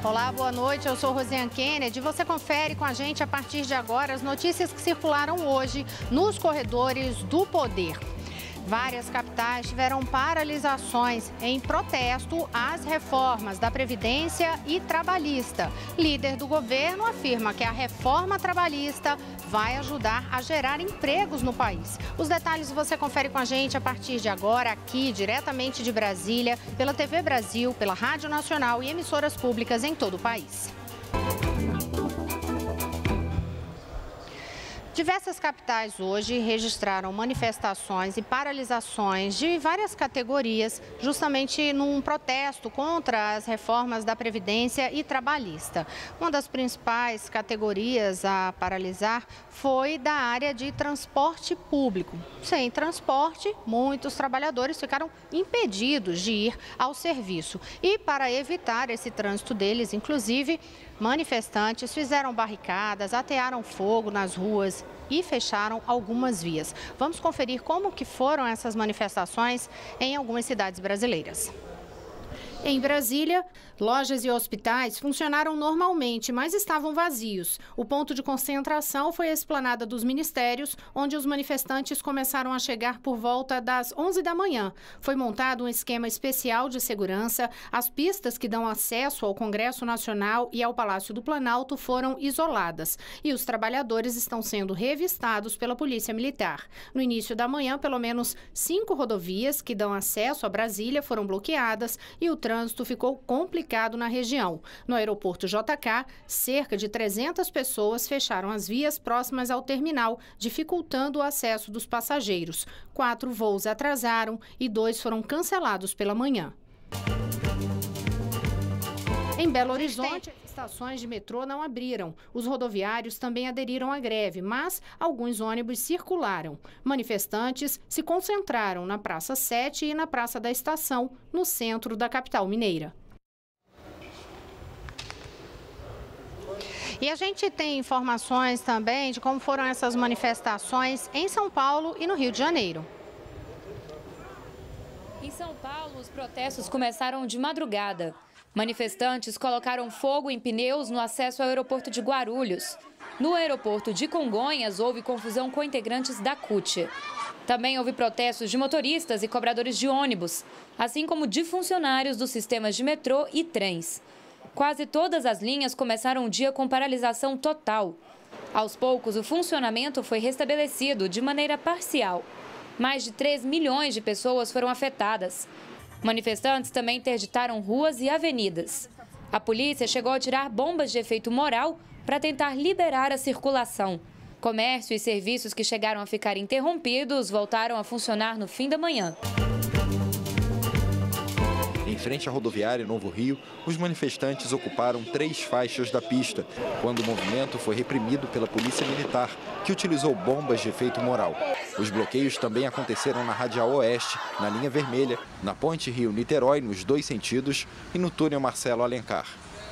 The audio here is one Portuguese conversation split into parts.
Olá, boa noite. Eu sou Rosiane Kennedy. Você confere com a gente a partir de agora as notícias que circularam hoje nos corredores do poder. Várias capitais tiveram paralisações em protesto às reformas da Previdência e Trabalhista. Líder do governo afirma que a reforma trabalhista vai ajudar a gerar empregos no país. Os detalhes você confere com a gente a partir de agora, aqui, diretamente de Brasília, pela TV Brasil, pela Rádio Nacional e emissoras públicas em todo o país. Diversas capitais hoje registraram manifestações e paralisações de várias categorias, justamente num protesto contra as reformas da Previdência e Trabalhista. Uma das principais categorias a paralisar foi da área de transporte público. Sem transporte, muitos trabalhadores ficaram impedidos de ir ao serviço. E para evitar esse trânsito deles, inclusive, manifestantes fizeram barricadas, atearam fogo nas ruas e fecharam algumas vias. Vamos conferir como que foram essas manifestações em algumas cidades brasileiras. Em Brasília, lojas e hospitais funcionaram normalmente, mas estavam vazios. O ponto de concentração foi a esplanada dos ministérios, onde os manifestantes começaram a chegar por volta das 11 da manhã. Foi montado um esquema especial de segurança. As pistas que dão acesso ao Congresso Nacional e ao Palácio do Planalto foram isoladas. E os trabalhadores estão sendo revistados pela Polícia Militar. No início da manhã, pelo menos 5 rodovias que dão acesso a Brasília foram bloqueadas e o trânsito ficou complicado na região. No aeroporto JK, cerca de 300 pessoas fecharam as vias próximas ao terminal, dificultando o acesso dos passageiros. 4 voos atrasaram e 2 foram cancelados pela manhã. Em Belo Horizonte, as estações de metrô não abriram. Os rodoviários também aderiram à greve, mas alguns ônibus circularam. Manifestantes se concentraram na Praça 7 e na Praça da Estação, no centro da capital mineira. E a gente tem informações também de como foram essas manifestações em São Paulo e no Rio de Janeiro. Em São Paulo, os protestos começaram de madrugada. Manifestantes colocaram fogo em pneus no acesso ao aeroporto de Guarulhos. No aeroporto de Congonhas, houve confusão com integrantes da CUT. Também houve protestos de motoristas e cobradores de ônibus, assim como de funcionários dos sistemas de metrô e trens. Quase todas as linhas começaram o dia com paralisação total. Aos poucos, o funcionamento foi restabelecido de maneira parcial. Mais de 3 milhões de pessoas foram afetadas. Manifestantes também interditaram ruas e avenidas. A polícia chegou a tirar bombas de efeito moral para tentar liberar a circulação. Comércio e serviços que chegaram a ficar interrompidos voltaram a funcionar no fim da manhã. Em frente à rodoviária Novo Rio, os manifestantes ocuparam 3 faixas da pista, quando o movimento foi reprimido pela Polícia Militar, que utilizou bombas de efeito moral. Os bloqueios também aconteceram na Radial Oeste, na linha vermelha, na Ponte Rio-Niterói, nos 2 sentidos, e no túnel Marcelo Alencar.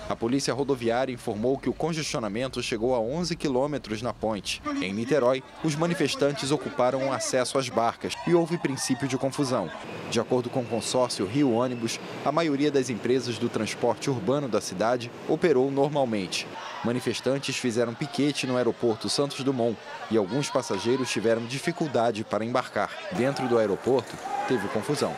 A Polícia Rodoviária informou que o congestionamento chegou a 11 quilômetros na ponte. Em Niterói, os manifestantes ocuparam o acesso às barcas e houve princípio de confusão. De acordo com o consórcio Rio Ônibus, a maioria das empresas do transporte urbano da cidade operou normalmente. Manifestantes fizeram piquete no aeroporto Santos Dumont e alguns passageiros tiveram dificuldade para embarcar. Dentro do aeroporto, teve confusão.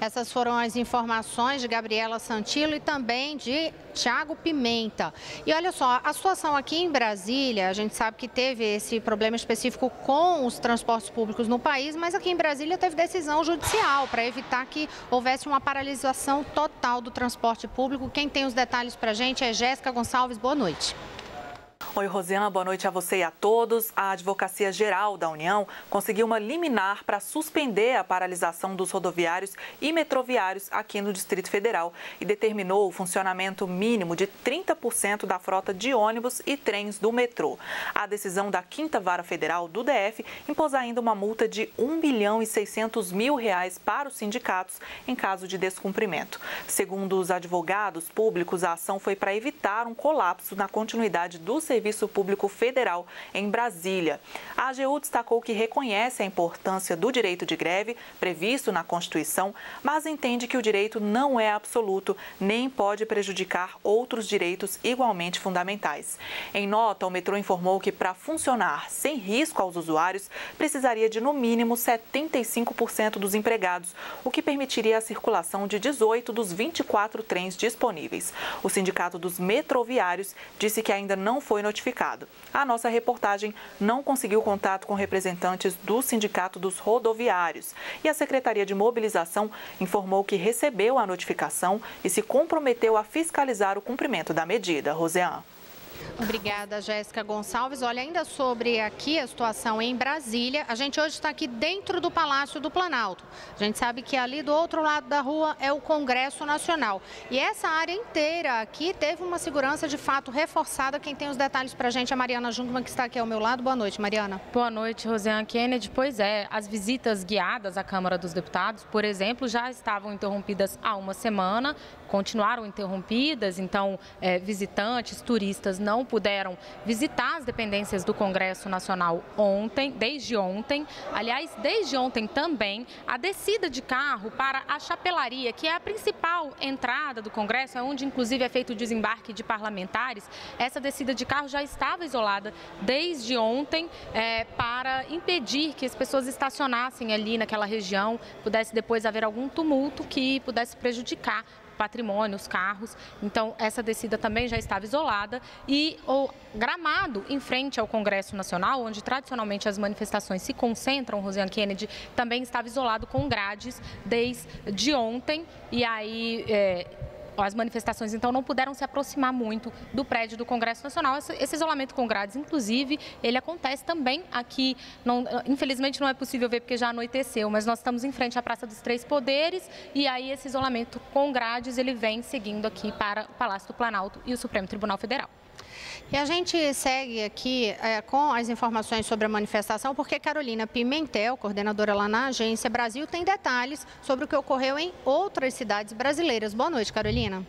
Essas foram as informações de Gabriela Santilo e também de Thiago Pimenta. E olha só, a situação aqui em Brasília, a gente sabe que teve esse problema específico com os transportes públicos no país, mas aqui em Brasília teve decisão judicial para evitar que houvesse uma paralisação total do transporte público. Quem tem os detalhes para a gente é Jéssica Gonçalves. Boa noite. Oi, Rosiane, boa noite a você e a todos. A Advocacia Geral da União conseguiu uma liminar para suspender a paralisação dos rodoviários e metroviários aqui no Distrito Federal e determinou o funcionamento mínimo de 30% da frota de ônibus e trens do metrô. A decisão da 5ª Vara Federal do DF impôs ainda uma multa de R$ 1.600.000 para os sindicatos em caso de descumprimento. Segundo os advogados públicos, a ação foi para evitar um colapso na continuidade do serviço Serviço Público Federal em Brasília. A AGU destacou que reconhece a importância do direito de greve previsto na Constituição, mas entende que o direito não é absoluto nem pode prejudicar outros direitos igualmente fundamentais. Em nota, o metrô informou que para funcionar sem risco aos usuários, precisaria de no mínimo 75% dos empregados, o que permitiria a circulação de 18 dos 24 trens disponíveis. O Sindicato dos Metroviários disse que ainda não foi notificado. A nossa reportagem não conseguiu contato com representantes do Sindicato dos Rodoviários e a Secretaria de Mobilização informou que recebeu a notificação e se comprometeu a fiscalizar o cumprimento da medida. Roseane. Obrigada, Jéssica Gonçalves. Olha, ainda sobre aqui a situação em Brasília, a gente hoje está aqui dentro do Palácio do Planalto. A gente sabe que ali do outro lado da rua é o Congresso Nacional. E essa área inteira aqui teve uma segurança de fato reforçada. Quem tem os detalhes para a gente é a Mariana Jungmann, que está aqui ao meu lado. Boa noite, Mariana. Boa noite, Roseane Kennedy. Pois é, as visitas guiadas à Câmara dos Deputados, por exemplo, já estavam interrompidas há uma semana, continuaram interrompidas, então visitantes, turistas não puderam visitar as dependências do Congresso Nacional desde ontem. Aliás, desde ontem também, a descida de carro para a chapelaria, que é a principal entrada do Congresso, é onde inclusive é feito o desembarque de parlamentares. Essa descida de carro já estava isolada desde ontem para impedir que as pessoas estacionassem ali naquela região, pudesse depois haver algum tumulto que pudesse prejudicar patrimônio, os carros. Então, essa descida também já estava isolada e o gramado em frente ao Congresso Nacional, onde tradicionalmente as manifestações se concentram, Roseane Kennedy, também estava isolado com grades desde ontem e aí as manifestações, então, não puderam se aproximar muito do prédio do Congresso Nacional. Esse isolamento com grades, inclusive, ele acontece também aqui. Infelizmente, não é possível ver porque já anoiteceu, mas nós estamos em frente à Praça dos Três Poderes e aí esse isolamento com grades, ele vem seguindo aqui para o Palácio do Planalto e o Supremo Tribunal Federal. E a gente segue aqui com as informações sobre a manifestação, porque Carolina Pimentel, coordenadora lá na Agência Brasil, tem detalhes sobre o que ocorreu em outras cidades brasileiras. Boa noite, Carolina.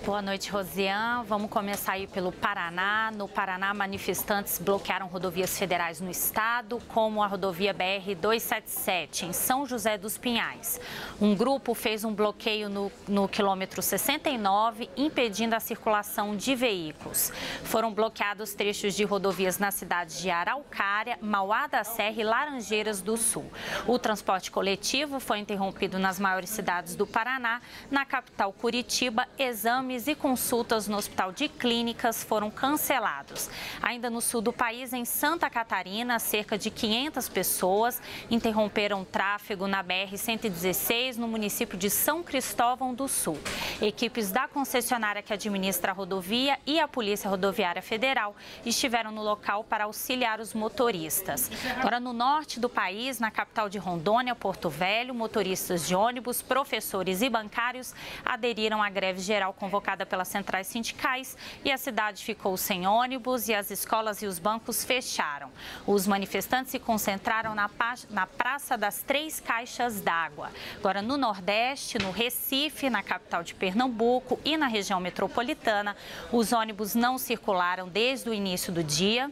Boa noite, Rosiane. Vamos começar aí pelo Paraná. No Paraná, manifestantes bloquearam rodovias federais no estado, como a rodovia BR-277, em São José dos Pinhais. Um grupo fez um bloqueio no quilômetro 69, impedindo a circulação de veículos. Foram bloqueados trechos de rodovias nas cidades de Araucária, Mauá da Serra e Laranjeiras do Sul. O transporte coletivo foi interrompido nas maiores cidades do Paraná. Na capital, Curitiba, exames e consultas no Hospital de Clínicas foram cancelados. Ainda no sul do país, em Santa Catarina, cerca de 500 pessoas interromperam o tráfego na BR-116, no município de São Cristóvão do Sul. Equipes da concessionária que administra a rodovia e a Polícia Rodoviária Federal estiveram no local para auxiliar os motoristas. Agora, no norte do país, na capital de Rondônia, Porto Velho, motoristas de ônibus, professores e bancários aderiram à greve geral convocada pelas centrais sindicais e a cidade ficou sem ônibus e as escolas e os bancos fecharam. Os manifestantes se concentraram na Praça das Três Caixas d'Água. Agora, no Nordeste, no Recife, na capital de Pernambuco e na região metropolitana, os ônibus não circularam desde o início do dia.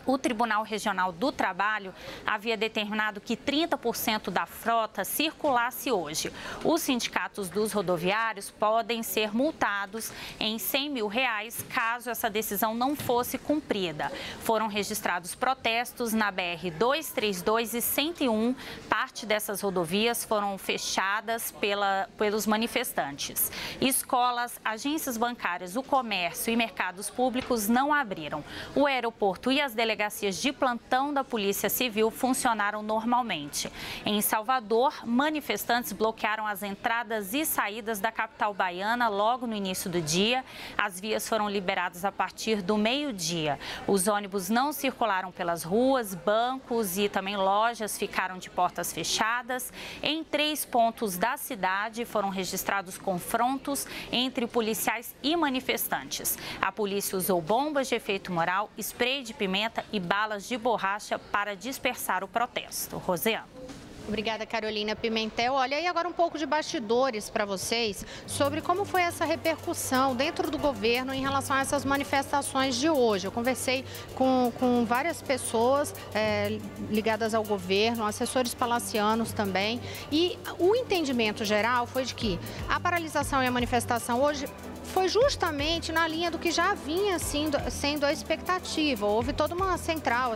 O Tribunal Regional do Trabalho havia determinado que 30% da frota circulasse hoje. Os sindicatos dos rodoviários podem ser multados em R$100 mil caso essa decisão não fosse cumprida. Foram registrados protestos na BR-232 e 101. Parte dessas rodovias foram fechadas pelos manifestantes. Escolas, agências bancárias, o comércio e mercados públicos não abriram. O aeroporto e as delegacias de plantão da Polícia Civil funcionaram normalmente. Em Salvador, manifestantes bloquearam as entradas e saídas da capital baiana logo no início do dia. As vias foram liberadas a partir do meio-dia. Os ônibus não circularam pelas ruas, bancos e também lojas ficaram de portas fechadas. Em 3 pontos da cidade foram registrados confrontos entre policiais e manifestantes. A polícia usou bombas de efeito moral, spray de pimenta e balas de borracha para dispersar o protesto. Rosiane. Obrigada, Carolina Pimentel. Olha, e agora um pouco de bastidores para vocês sobre como foi essa repercussão dentro do governo em relação a essas manifestações de hoje. Eu conversei com várias pessoas ligadas ao governo, assessores palacianos também, e o entendimento geral foi de que a paralisação e a manifestação hoje foi justamente na linha do que já vinha sendo a expectativa. Houve toda uma central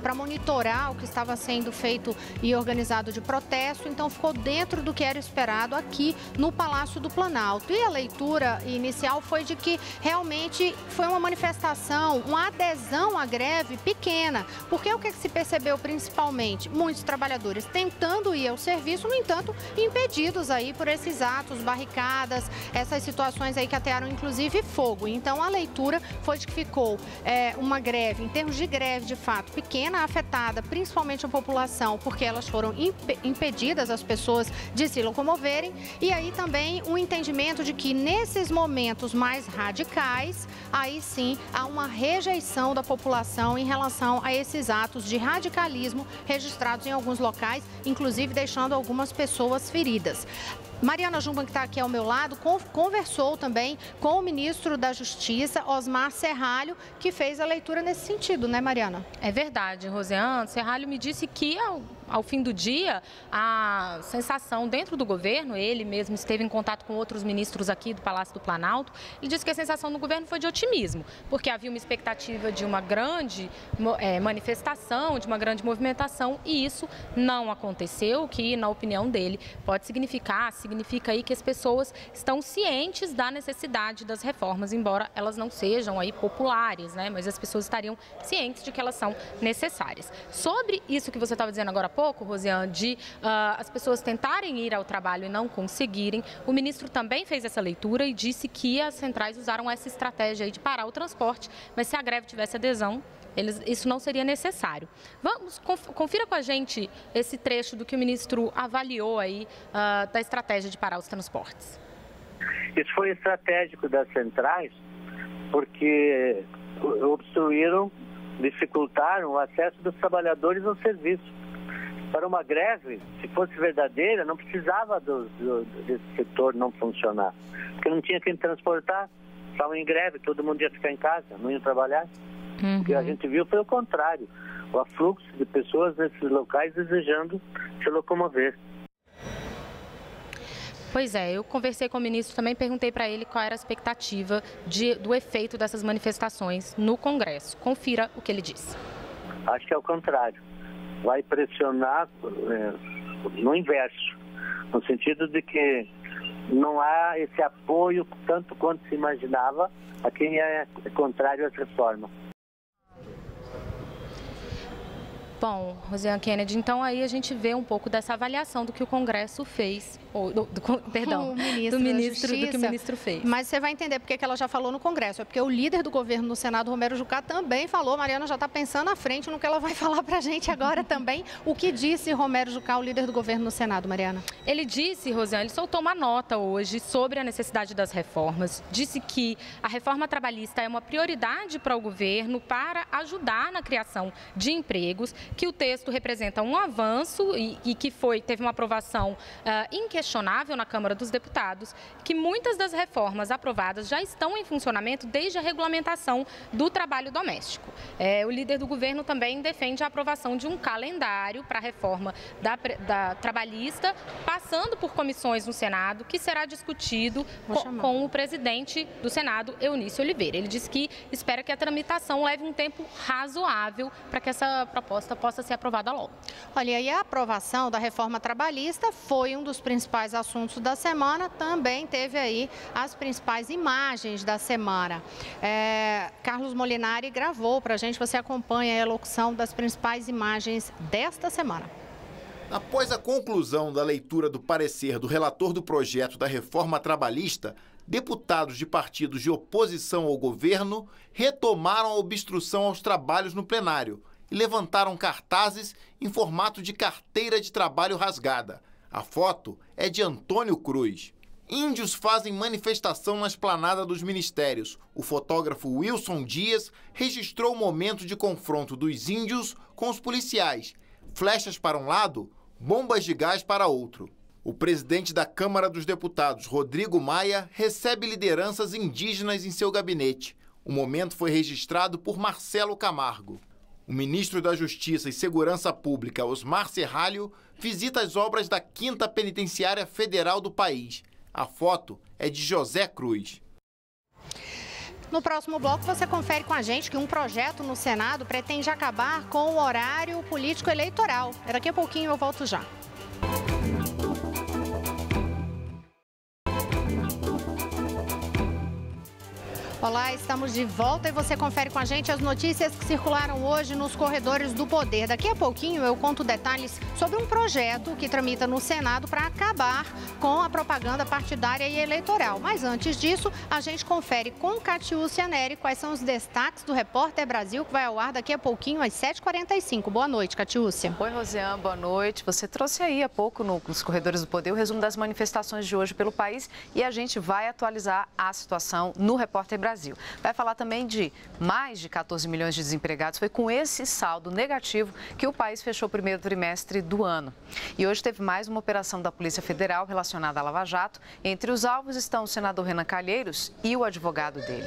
para monitorar o que estava sendo feito e organizado de protesto, então ficou dentro do que era esperado aqui no Palácio do Planalto. E a leitura inicial foi de que realmente foi uma manifestação, uma adesão à greve pequena, porque o que se percebeu principalmente? Muitos trabalhadores tentando ir ao serviço, no entanto, impedidos aí por esses atos, barricadas, essas situações aí que atearam inclusive fogo. Então a leitura foi de que ficou uma greve, em termos de greve de fato pequena, afetada principalmente a população, porque elas foram impedidas, as pessoas, de se locomoverem, e aí também um entendimento de que nesses momentos mais radicais, aí sim há uma rejeição da população em relação a esses atos de radicalismo registrados em alguns locais, inclusive deixando algumas pessoas feridas. Mariana Jumban, que está aqui ao meu lado, conversou também com o ministro da Justiça, Osmar Serralho, que fez a leitura nesse sentido, né, Mariana? É verdade, Rosiane. Serralho me disse que ao fim do dia, a sensação dentro do governo, ele mesmo esteve em contato com outros ministros aqui do Palácio do Planalto, ele disse que a sensação do governo foi de otimismo, porque havia uma expectativa de uma grande manifestação, de uma grande movimentação, e isso não aconteceu, o que, na opinião dele, significa aí que as pessoas estão cientes da necessidade das reformas, embora elas não sejam aí populares, né? Mas as pessoas estariam cientes de que elas são necessárias. Sobre isso que você estava dizendo agora há pouco, Rosiane, de as pessoas tentarem ir ao trabalho e não conseguirem, o ministro também fez essa leitura e disse que as centrais usaram essa estratégia aí de parar o transporte, mas se a greve tivesse adesão, isso não seria necessário. Confira com a gente esse trecho do que o ministro avaliou aí da estratégia de parar os transportes. Isso foi estratégico das centrais porque obstruíram, dificultaram o acesso dos trabalhadores ao serviço. Para uma greve, se fosse verdadeira, não precisava desse setor não funcionar, porque não tinha quem transportar, estavam em greve, todo mundo ia ficar em casa, não ia trabalhar. O que a gente viu foi o contrário, o afluxo de pessoas nesses locais desejando se locomover. Pois é, eu conversei com o ministro, também perguntei para ele qual era a expectativa do efeito dessas manifestações no Congresso. Confira o que ele disse. Acho que é o contrário, vai pressionar no inverso, no sentido de que não há esse apoio tanto quanto se imaginava a quem é contrário às reformas. Bom, Rosiane Kennedy, então aí a gente vê um pouco dessa avaliação do que o Congresso fez, do que o ministro fez. Mas você vai entender porque que ela já falou no Congresso, é porque o líder do governo no Senado, Romero Jucá, também falou. Mariana já está pensando à frente no que ela vai falar para a gente agora também. O que disse Romero Jucá, o líder do governo no Senado, Mariana? Ele disse, Rosiane, ele soltou uma nota hoje sobre a necessidade das reformas, disse que a reforma trabalhista é uma prioridade para o governo para ajudar na criação de empregos, que o texto representa um avanço e que teve uma aprovação inquestionável na Câmara dos Deputados, que muitas das reformas aprovadas já estão em funcionamento desde a regulamentação do trabalho doméstico. O líder do governo também defende a aprovação de um calendário para a reforma da trabalhista, passando por comissões no Senado, que será discutido com o presidente do Senado, Eunício Oliveira. Ele disse que espera que a tramitação leve um tempo razoável para que essa proposta possa ser aprovada logo. Olha, e a aprovação da reforma trabalhista foi um dos principais assuntos da semana, também teve aí as principais imagens da semana. Carlos Molinari gravou para a gente, você acompanha a locução das principais imagens desta semana. Após a conclusão da leitura do parecer do relator do projeto da reforma trabalhista, deputados de partidos de oposição ao governo retomaram a obstrução aos trabalhos no plenário e levantaram cartazes em formato de carteira de trabalho rasgada. A foto é de Antônio Cruz. Índios fazem manifestação na esplanada dos ministérios. O fotógrafo Wilson Dias registrou o momento de confronto dos índios com os policiais. Flechas para um lado, bombas de gás para outro. O presidente da Câmara dos Deputados, Rodrigo Maia, recebe lideranças indígenas em seu gabinete. O momento foi registrado por Marcelo Camargo. O ministro da Justiça e Segurança Pública, Osmar Serralho, visita as obras da 5ª Penitenciária Federal do país. A foto é de José Cruz. No próximo bloco, você confere com a gente que um projeto no Senado pretende acabar com o horário político eleitoral. Daqui a pouquinho eu volto já. Olá, estamos de volta e você confere com a gente as notícias que circularam hoje nos corredores do poder. Daqui a pouquinho eu conto detalhes sobre um projeto que tramita no Senado para acabar com a propaganda partidária e eleitoral. Mas antes disso, a gente confere com Catiúcia Neri quais são os destaques do Repórter Brasil, que vai ao ar daqui a pouquinho às 7h45. Boa noite, Catiúcia. Oi, Rosiane, boa noite. Você trouxe aí há pouco nos corredores do poder o resumo das manifestações de hoje pelo país e a gente vai atualizar a situação no Repórter Brasil. Vai falar também de mais de 14 milhões de desempregados. Foi com esse saldo negativo que o país fechou o primeiro trimestre do ano. E hoje teve mais uma operação da Polícia Federal relacionada à Lava Jato. Entre os alvos estão o senador Renan Calheiros e o advogado dele.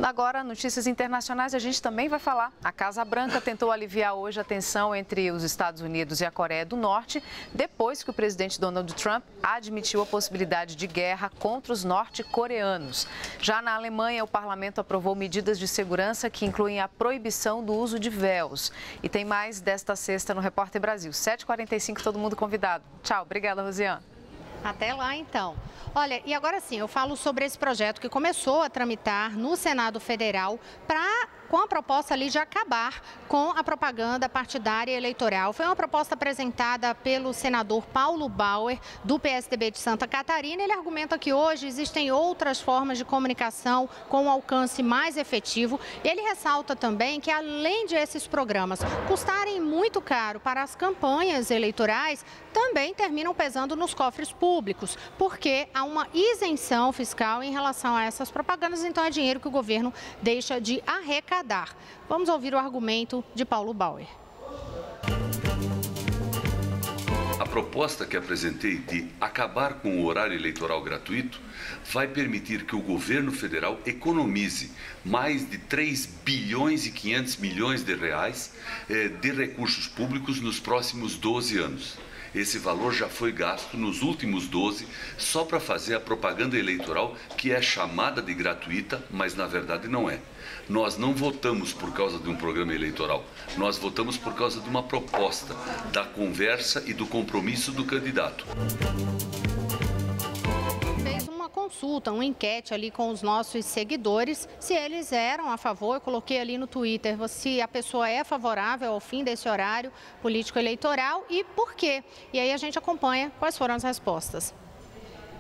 Agora, notícias internacionais, a gente também vai falar. A Casa Branca tentou aliviar hoje a tensão entre os Estados Unidos e a Coreia do Norte, depois que o presidente Donald Trump admitiu a possibilidade de guerra contra os norte-coreanos. Já na Alemanha, o parlamento aprovou medidas de segurança que incluem a proibição do uso de véus. E tem mais desta sexta no Repórter Brasil. 7h45, todo mundo convidado. Tchau, obrigada, Rosiane. Até lá, então. Olha, e agora sim, eu falo sobre esse projeto que começou a tramitar no Senado Federal com a proposta ali de acabar com a propaganda partidária eleitoral. Foi uma proposta apresentada pelo senador Paulo Bauer, do PSDB de Santa Catarina. Ele argumenta que hoje existem outras formas de comunicação com um alcance mais efetivo. E ele ressalta também que, além de esses programas custarem muito caro para as campanhas eleitorais, também terminam pesando nos cofres públicos, porque há uma isenção fiscal em relação a essas propagandas, então é dinheiro que o governo deixa de arrecadar. Vamos ouvir o argumento de Paulo Bauer. A proposta que apresentei de acabar com o horário eleitoral gratuito vai permitir que o governo federal economize mais de 3 bilhões e 500 milhões de reais de recursos públicos nos próximos 12 anos. Esse valor já foi gasto nos últimos 12 só para fazer a propaganda eleitoral, que é chamada de gratuita, mas na verdade não é. Nós não votamos por causa de um programa eleitoral, nós votamos por causa de uma proposta, da conversa e do compromisso do candidato. Consulta, uma enquete ali com os nossos seguidores, se eles eram a favor. Eu coloquei ali no Twitter se a pessoa é favorável ao fim desse horário político-eleitoral e por quê. E aí a gente acompanha quais foram as respostas.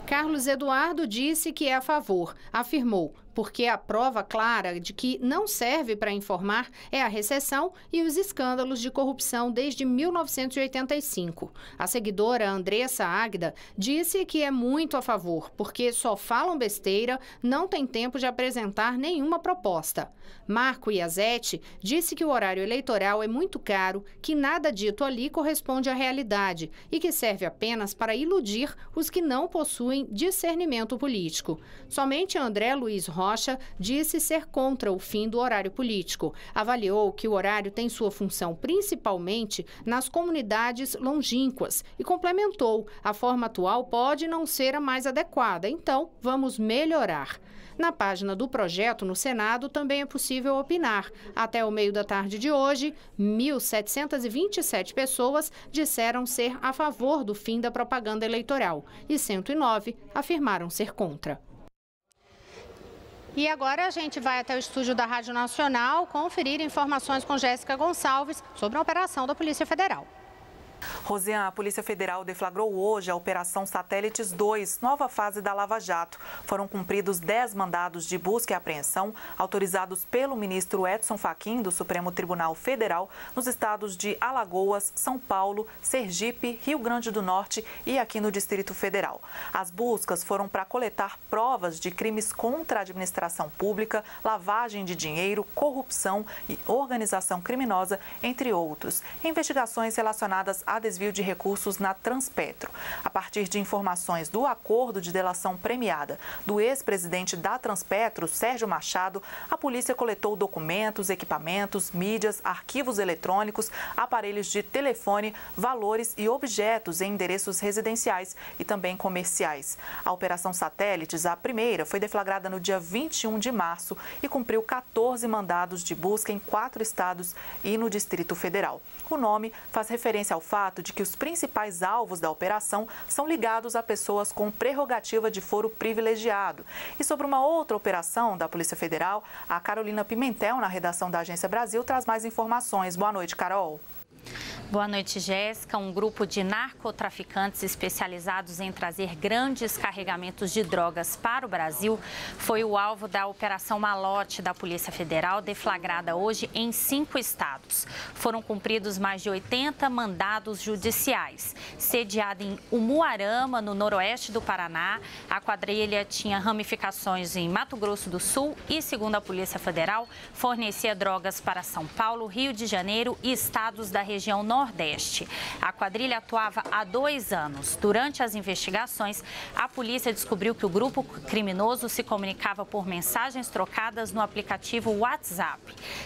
Carlos Eduardo disse que é a favor, afirmou, porque a prova clara de que não serve para informar é a recessão e os escândalos de corrupção desde 1985. A seguidora Andressa Águida disse que é muito a favor, porque só falam besteira, não tem tempo de apresentar nenhuma proposta. Marco Iazete disse que o horário eleitoral é muito caro, que nada dito ali corresponde à realidade e que serve apenas para iludir os que não possuem discernimento político. Somente André Luiz Rocha disse ser contra o fim do horário político. Avaliou que o horário tem sua função principalmente nas comunidades longínquas e complementou: a forma atual pode não ser a mais adequada, então vamos melhorar. Na página do projeto no Senado também é possível opinar. Até o meio da tarde de hoje, 1.727 pessoas disseram ser a favor do fim da propaganda eleitoral e 109 afirmaram ser contra. E agora a gente vai até o estúdio da Rádio Nacional conferir informações com Jéssica Gonçalves sobre a operação da Polícia Federal. Rosiane, a Polícia Federal deflagrou hoje a Operação Satélites 2, nova fase da Lava Jato. Foram cumpridos 10 mandados de busca e apreensão autorizados pelo ministro Edson Fachin, do Supremo Tribunal Federal, nos estados de Alagoas, São Paulo, Sergipe, Rio Grande do Norte e aqui no Distrito Federal. As buscas foram para coletar provas de crimes contra a administração pública, lavagem de dinheiro, corrupção e organização criminosa, entre outros. Investigações relacionadas a desvio de recursos na Transpetro. A partir de informações do acordo de delação premiada do ex-presidente da Transpetro, Sérgio Machado, a polícia coletou documentos, equipamentos, mídias, arquivos eletrônicos, aparelhos de telefone, valores e objetos em endereços residenciais e também comerciais. A Operação Satélites, a primeira, foi deflagrada no dia 21 de março e cumpriu 14 mandados de busca em 4 estados e no Distrito Federal. O nome faz referência ao fato de que os principais alvos da operação são ligados a pessoas com prerrogativa de foro privilegiado. E sobre uma outra operação da Polícia Federal, a Carolina Pimentel, na redação da Agência Brasil, traz mais informações. Boa noite, Carol. Boa noite, Jéssica. Um grupo de narcotraficantes especializados em trazer grandes carregamentos de drogas para o Brasil foi o alvo da Operação Malote da Polícia Federal, deflagrada hoje em 5 estados. Foram cumpridos mais de 80 mandados judiciais. Sediada em Umuarama, no noroeste do Paraná, a quadrilha tinha ramificações em Mato Grosso do Sul e, segundo a Polícia Federal, fornecia drogas para São Paulo, Rio de Janeiro e estados da região Nordeste. A quadrilha atuava há 2 anos. Durante as investigações, a polícia descobriu que o grupo criminoso se comunicava por mensagens trocadas no aplicativo WhatsApp.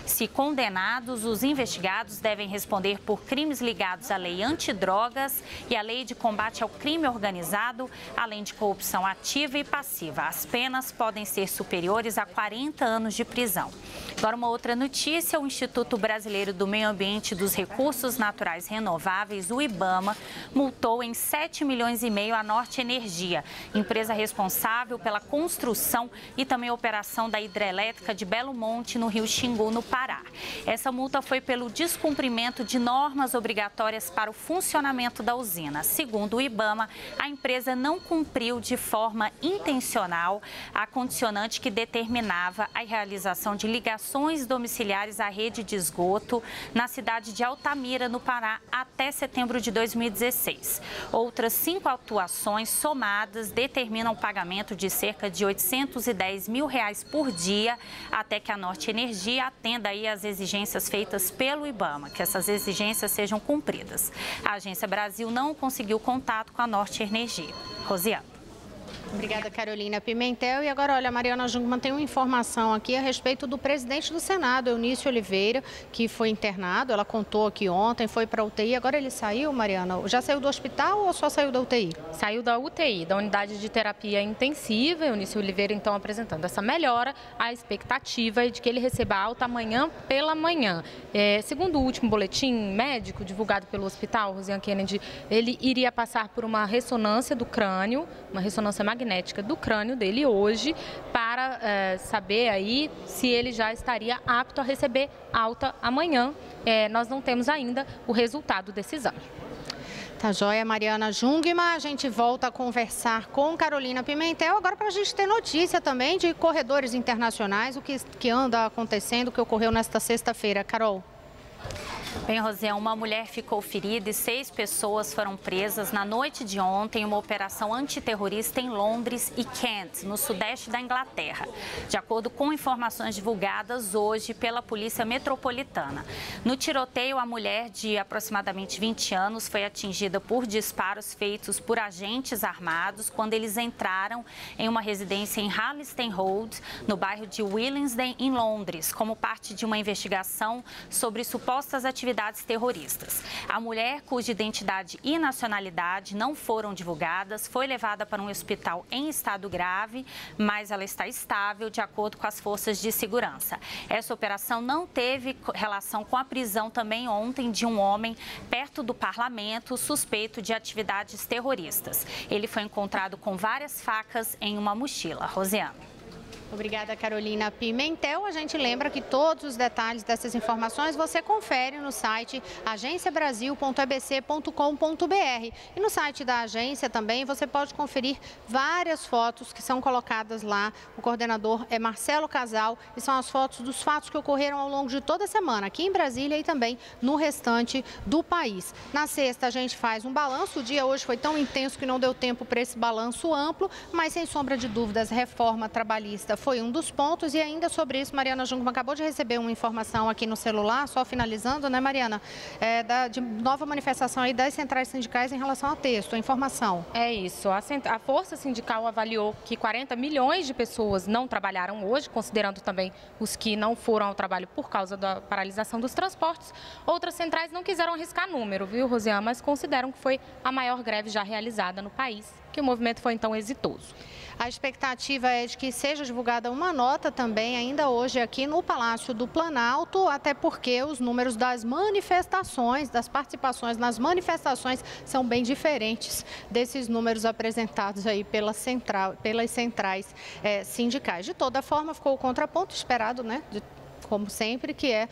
Se condenados, os investigados devem responder por crimes ligados à lei antidrogas e à lei de combate ao crime organizado, além de corrupção ativa e passiva. As penas podem ser superiores a 40 anos de prisão. Agora, uma outra notícia: o Instituto Brasileiro do Meio Ambiente e dos Recursos Naturais Renováveis, o IBAMA, multou em 7,5 milhões a Norte Energia, empresa responsável pela construção e também operação da hidrelétrica de Belo Monte, no Rio Xingu, no Pará. Essa multa foi pelo descumprimento de normas obrigatórias para o funcionamento da usina. Segundo o IBAMA, a empresa não cumpriu de forma intencional a condicionante que determinava a realização de ligações domiciliares à rede de esgoto na cidade de Altamira, no Pará, até setembro de 2016. Outras 5 atuações somadas determinam o pagamento de cerca de R$810 mil por dia, até que a Norte Energia atenda aí às exigências feitas pelo IBAMA, que essas exigências sejam cumpridas. A Agência Brasil não conseguiu contato com a Norte Energia. Rosiane. Obrigada, Carolina Pimentel. E agora, olha, a Mariana Jungmann tem uma informação aqui a respeito do presidente do Senado, Eunício Oliveira, que foi internado. Ela contou aqui ontem, foi para a UTI. Agora ele saiu, Mariana? Já saiu do hospital ou só saiu da UTI? Saiu da UTI, da unidade de terapia intensiva. Eunício Oliveira, então, apresentando essa melhora. A expectativa é de que ele receba alta amanhã pela manhã. Segundo o último boletim médico divulgado pelo hospital, Rosiane Kennedy, ele iria passar por uma ressonância do crânio, uma ressonância magnética do crânio dele hoje, para saber aí se ele já estaria apto a receber alta amanhã. Nós não temos ainda o resultado desse exame. Tá joia, Mariana Jungmann. A gente volta a conversar com Carolina Pimentel, agora para a gente ter notícia também de corredores internacionais, o que anda acontecendo, o que ocorreu nesta sexta-feira. Carol. Bem, Rosiane, uma mulher ficou ferida e 6 pessoas foram presas na noite de ontem em uma operação antiterrorista em Londres e Kent, no sudeste da Inglaterra, de acordo com informações divulgadas hoje pela Polícia Metropolitana. No tiroteio, a mulher de aproximadamente 20 anos foi atingida por disparos feitos por agentes armados quando eles entraram em uma residência em Harleston Road, no bairro de Willesden, em Londres, como parte de uma investigação sobre supostas atividades terroristas. A mulher, cuja identidade e nacionalidade não foram divulgadas, foi levada para um hospital em estado grave, mas ela está estável, de acordo com as forças de segurança. Essa operação não teve relação com a prisão também ontem de um homem perto do parlamento suspeito de atividades terroristas. Ele foi encontrado com várias facas em uma mochila. Rosiane. Obrigada, Carolina Pimentel. A gente lembra que todos os detalhes dessas informações você confere no site agenciabrasil.ebc.com.br. E no site da agência também você pode conferir várias fotos que são colocadas lá. O coordenador é Marcelo Casal e são as fotos dos fatos que ocorreram ao longo de toda a semana, aqui em Brasília e também no restante do país. Na sexta, a gente faz um balanço. O dia hoje foi tão intenso que não deu tempo para esse balanço amplo, mas sem sombra de dúvidas, reforma trabalhista trabalhista foi um dos pontos, e ainda sobre isso, Mariana Jungmann acabou de receber uma informação aqui no celular, só finalizando, né, Mariana, de nova manifestação aí das centrais sindicais em relação ao texto, a informação. É isso, a Força Sindical avaliou que 40 milhões de pessoas não trabalharam hoje, considerando também os que não foram ao trabalho por causa da paralisação dos transportes. Outras centrais não quiseram arriscar número, viu, Rosiane, mas consideram que foi a maior greve já realizada no país, que o movimento foi então exitoso. A expectativa é de que seja divulgada uma nota também ainda hoje aqui no Palácio do Planalto, até porque os números das manifestações, das participações nas manifestações são bem diferentes desses números apresentados aí pelas centrais sindicais. De toda forma, ficou o contraponto esperado, né? Como sempre, que é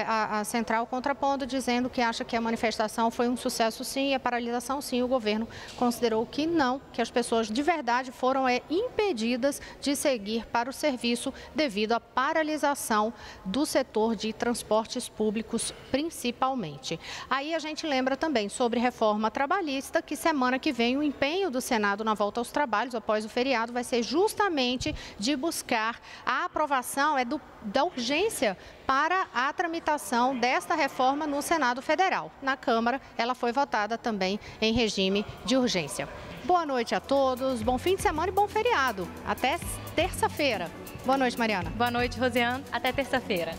a central contrapondo, dizendo que acha que a manifestação foi um sucesso sim, e a paralisação sim. O governo considerou que não, que as pessoas de verdade foram impedidas de seguir para o serviço devido à paralisação do setor de transportes públicos, principalmente. Aí a gente lembra também sobre reforma trabalhista, que semana que vem o empenho do Senado na volta aos trabalhos, após o feriado, vai ser justamente de buscar a aprovação da urgência para a tramitação desta reforma no Senado Federal. Na Câmara, ela foi votada também em regime de urgência. Boa noite a todos, bom fim de semana e bom feriado. Até terça-feira. Boa noite, Mariana. Boa noite, Rosiane. Até terça-feira.